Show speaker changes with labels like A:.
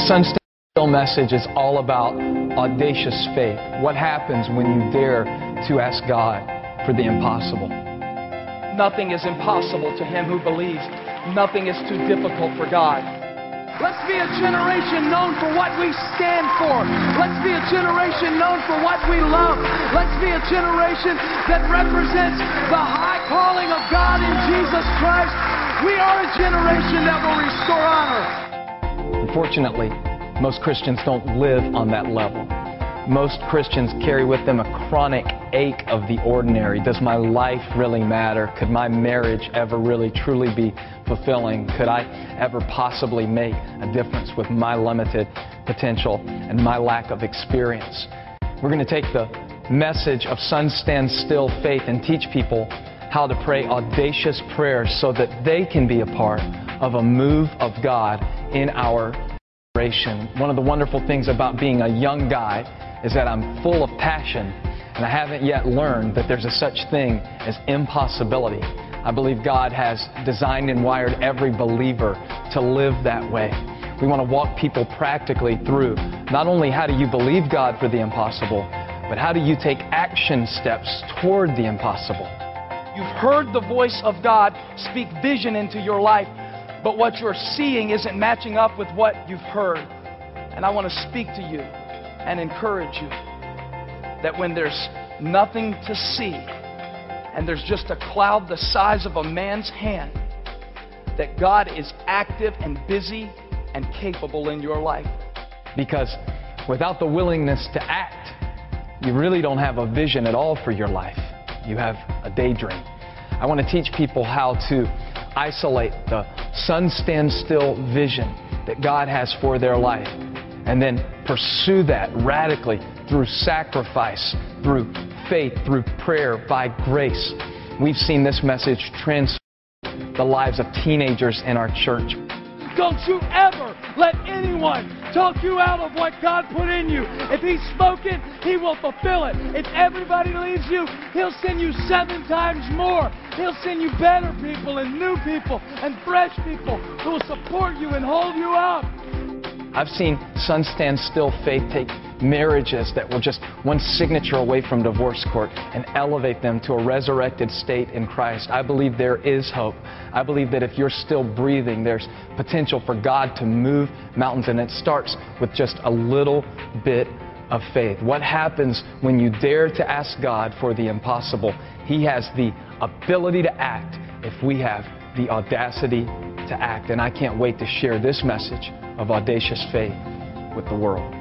A: Sun's Still message is all about audacious faith. What happens when you dare to ask God for the impossible?
B: Nothing is impossible to him who believes. Nothing is too difficult for God. Let's be a generation known for what we stand for. Let's be a generation known for what we love. Let's be a generation that represents the high calling of God in Jesus Christ. We are a generation that will restore honor.
A: Unfortunately, most Christians don't live on that level. Most Christians carry with them a chronic ache of the ordinary. Does my life really matter? Could my marriage ever really truly be fulfilling? Could I ever possibly make a difference with my limited potential and my lack of experience? We're going to take the message of Sun Stand Still Faith and teach people how to pray audacious prayers so that they can be a part of a move of God in our generation. One of the wonderful things about being a young guy is that I'm full of passion, and I haven't yet learned that there's a such thing as impossibility. I believe God has designed and wired every believer to live that way. We want to walk people practically through not only how do you believe God for the impossible, but how do you take action steps toward the impossible.
B: You've heard the voice of God speak vision into your life, but what you're seeing isn't matching up with what you've heard. And I want to speak to you and encourage you that when there's nothing to see and there's just a cloud the size of a man's hand, that God is active and busy and capable in your life.
A: Because without the willingness to act, you really don't have a vision at all for your life. You have a daydream. I want to teach people how to isolate the Sun Stand Still vision that God has for their life, and then pursue that radically through sacrifice, through faith, through prayer, by grace. We've seen this message transform the lives of teenagers in our church.
B: Don't you ever let anyone talk you out of what God put in you. If He spoke it, He will fulfill it. If everybody leaves you, He'll send you 7 times more. He'll send you better people and new people and fresh people who will support you and hold you up.
A: I've seen Sun Stand Still Faith take marriages that were just one signature away from divorce court and elevate them to a resurrected state in Christ. I believe there is hope. I believe that if you're still breathing, there's potential for God to move mountains, and it starts with just a little bit of faith. What happens when you dare to ask God for the impossible? He has the ability to act if we have the audacity to act. And I can't wait to share this message of audacious faith with the world.